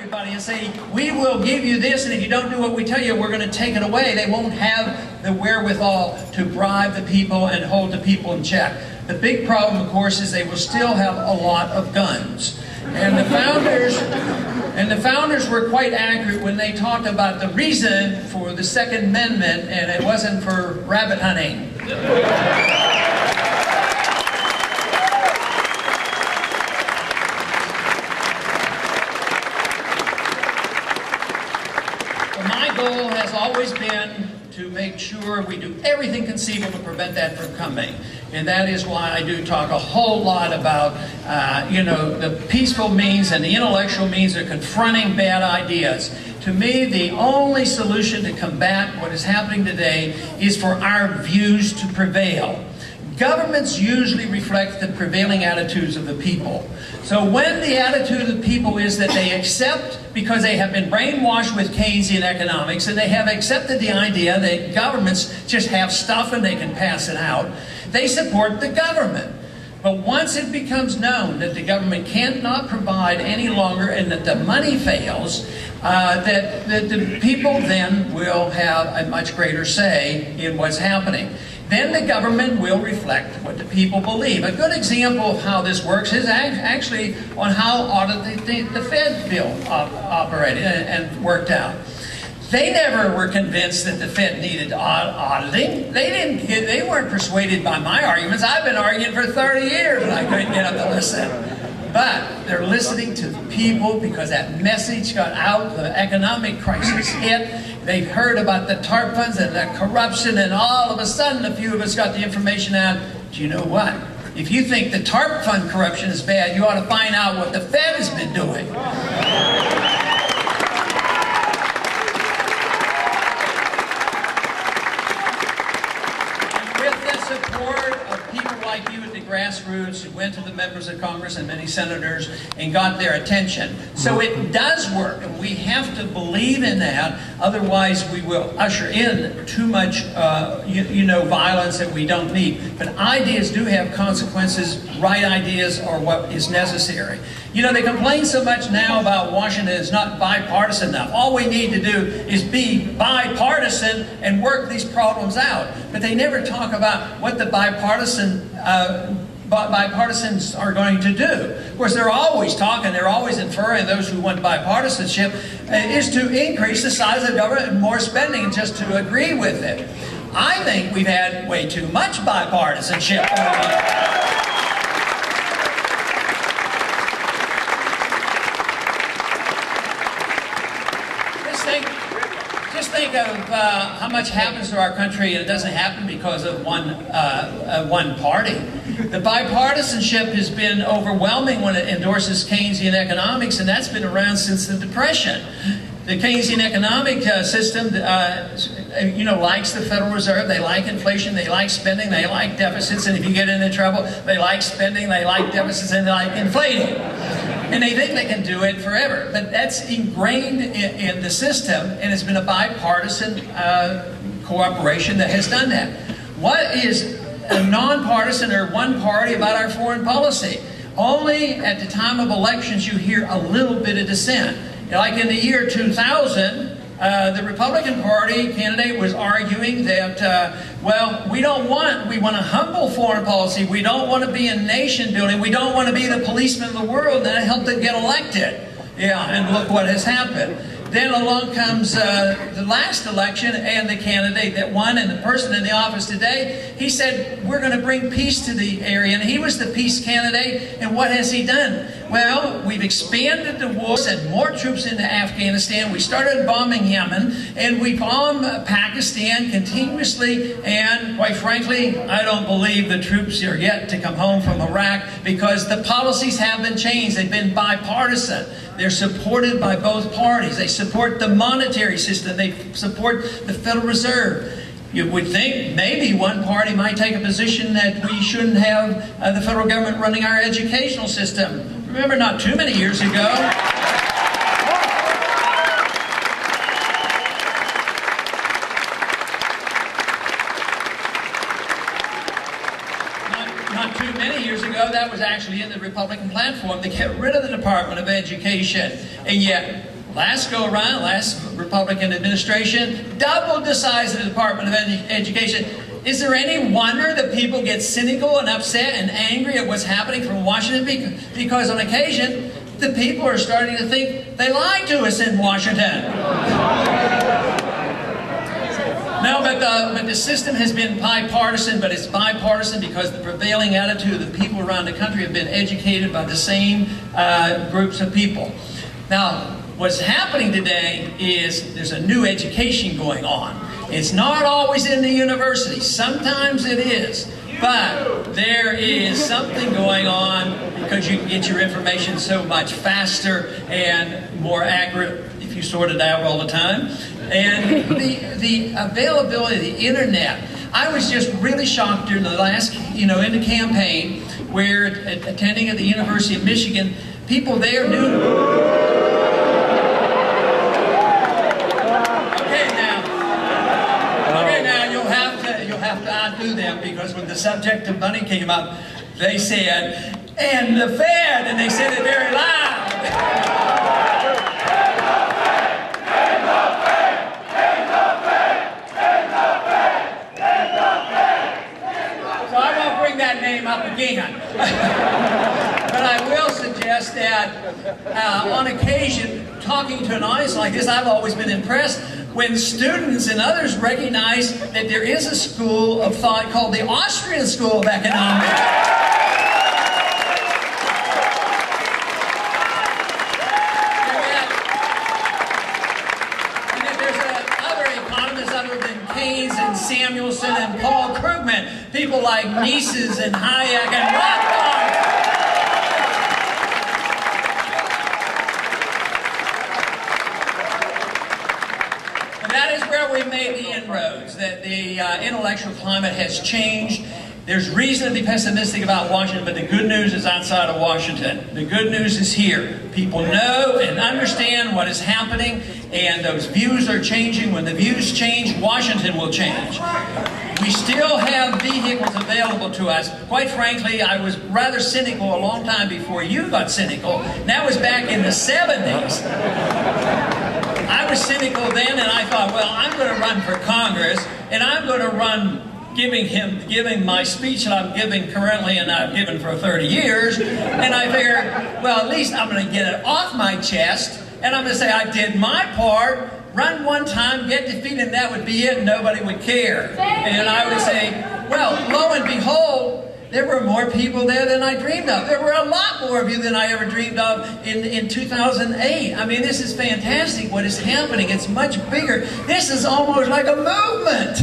everybody and say, we will give you this, and if you don't do what we tell you, we're going to take it away. They won't have the wherewithal to bribe the people and hold the people in check. The big problem, of course, is they will still have a lot of guns. And the founders were quite accurate when they talked about the reason for the Second Amendment, and it wasn't for rabbit hunting. My goal has always been to make sure we do everything conceivable to prevent that from coming. And that is why I do talk a whole lot about, the peaceful means and the intellectual means of confronting bad ideas. To me, the only solution to combat what is happening today is for our views to prevail. Governments usually reflect the prevailing attitudes of the people. So when the attitude of the people is that they accept, because they have been brainwashed with Keynesian economics, and they have accepted the idea that governments just have stuff and they can pass it out, they support the government. But once it becomes known that the government cannot provide any longer and that the money fails, that the people then will have a much greater say in what's happening. Then the government will reflect what the people believe. A good example of how this works is actually on how the Fed bill operated and worked out. They never were convinced that the Fed needed auditing. They weren't persuaded by my arguments. I've been arguing for 30 years and I couldn't get them to listen. But they're listening to the people because that message got out, the economic crisis hit. They've heard about the TARP funds and the corruption, and all of a sudden a few of us got the information out. Do you know what? If you think the TARP fund corruption is bad, you ought to find out what the Fed has been doing. And with the support of people like you at the grassroots who went to the members of Congress and many senators and got their attention. So it does work, and we have to believe in that. Otherwise, we will usher in too much, violence that we don't need. But ideas do have consequences. Right ideas are what is necessary. You know, they complain so much now about Washington is not bipartisan enough. All we need to do is be bipartisan and work these problems out. But they never talk about what the bipartisans are going to do. Of course, they're always talking, they're always inferring, those who want bipartisanship, is to increase the size of government and more spending just to agree with it. I think we've had way too much bipartisanship. Just think of how much happens to our country, and it doesn't happen because of one party. The bipartisanship has been overwhelming when it endorses Keynesian economics, and that's been around since the Depression. The Keynesian economic system, likes the Federal Reserve. They like inflation. They like spending. They like deficits. And if you get into trouble, they like spending. They like deficits, and they like inflating. And they think they can do it forever. But that's ingrained in the system, and it's been a bipartisan cooperation that has done that. What is a nonpartisan or one party about our foreign policy? Only at the time of elections you hear a little bit of dissent. Like in the year 2000, the Republican Party candidate was arguing that, we want a humble foreign policy. We don't want to be a nation building. We don't want to be the policeman of the world. And that helped them get elected. Yeah, and look what has happened. Then along comes the last election, and the candidate that won, and the person in the office today, he said, we're going to bring peace to the area. And he was the peace candidate, and what has he done? Well, we've expanded the war, sent more troops into Afghanistan. We started bombing Yemen, and we bomb Pakistan continuously. And quite frankly, I don't believe the troops are yet to come home from Iraq, because the policies have been changed. They've been bipartisan. They're supported by both parties. They support the monetary system. They support the Federal Reserve. You would think maybe one party might take a position that we shouldn't have the federal government running our educational system. Remember, not too many years ago, that was actually in the Republican platform to get rid of the Department of Education. And yet, last go-around, last Republican administration, doubled the size of the Department of Education. Is there any wonder that people get cynical and upset and angry at what's happening from Washington? Because on occasion, the people are starting to think they lied to us in Washington. No, but the system has been bipartisan, but it's bipartisan because the prevailing attitude of the people around the country have been educated by the same groups of people. Now, what's happening today is there's a new education going on. It's not always in the university. Sometimes it is. But there is something going on because you can get your information so much faster and more accurate if you sort it out all the time. And the availability of the internet. I was just really shocked during the last, in the campaign, where attending at the University of Michigan, people there knew. Have to outdo them, because when the subject of money came up, they said, "And the Fed," and they said it very loud. So I won't bring that name up again. But I will suggest that on occasion, talking to an audience like this, I've always been impressed when students and others recognize that there is a school of thought called the Austrian School of Economics. And that there's other economists other than Keynes and Samuelson and Paul Krugman, people like Mises and Hayek and Rothbard. We made the inroads, that the intellectual climate has changed. There's reason to be pessimistic about Washington, but the good news is outside of Washington. The good news is here. People know and understand what is happening, and those views are changing. When the views change, Washington will change. We still have vehicles available to us. Quite frankly, I was rather cynical a long time before you got cynical. That was back in the 70s. I was cynical then, and I thought, well, I'm going to run for Congress, and I'm going to run giving my speech that I'm giving currently and I've given for 30 years, and I figured, well, at least I'm going to get it off my chest, and I'm going to say I did my part, run one time, get defeated, and that would be it, and nobody would care. And I would say, well, lo and behold, there were more people there than I dreamed of. There were a lot more of you than I ever dreamed of in 2008. I mean, this is fantastic what is happening. It's much bigger. This is almost like a movement.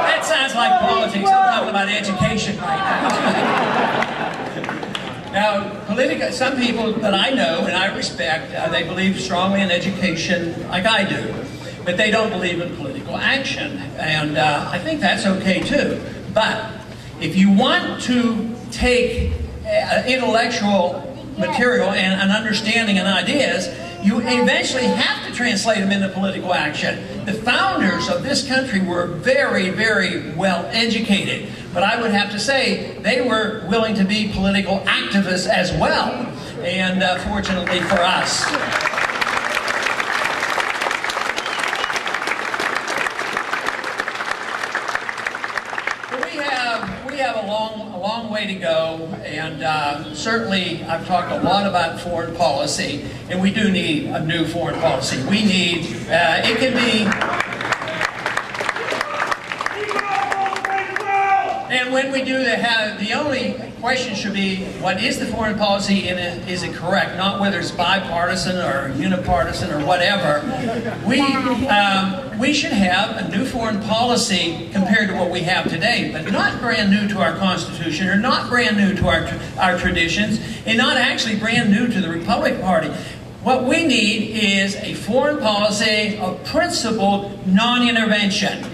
That sounds like politics. I'm talking about education right now. Now, some people that I know and I respect, they believe strongly in education like I do, but they don't believe in political action, and I think that's okay too. But if you want to take intellectual material and an understanding and ideas, you eventually have to translate them into political action. The founders of this country were very, very well educated, but I would have to say they were willing to be political activists as well, and fortunately for us. We have a long way to go, and certainly I've talked a lot about foreign policy, and we do need a new foreign policy. We need, it can be, and when we do have, the only question should be, what is the foreign policy, and is it correct? Not whether it's bipartisan or unipartisan or whatever. We should have a new foreign policy compared to what we have today, but not brand new to our Constitution, or not brand new to our traditions, and not actually brand new to the Republican Party. What we need is a foreign policy of principled non-intervention.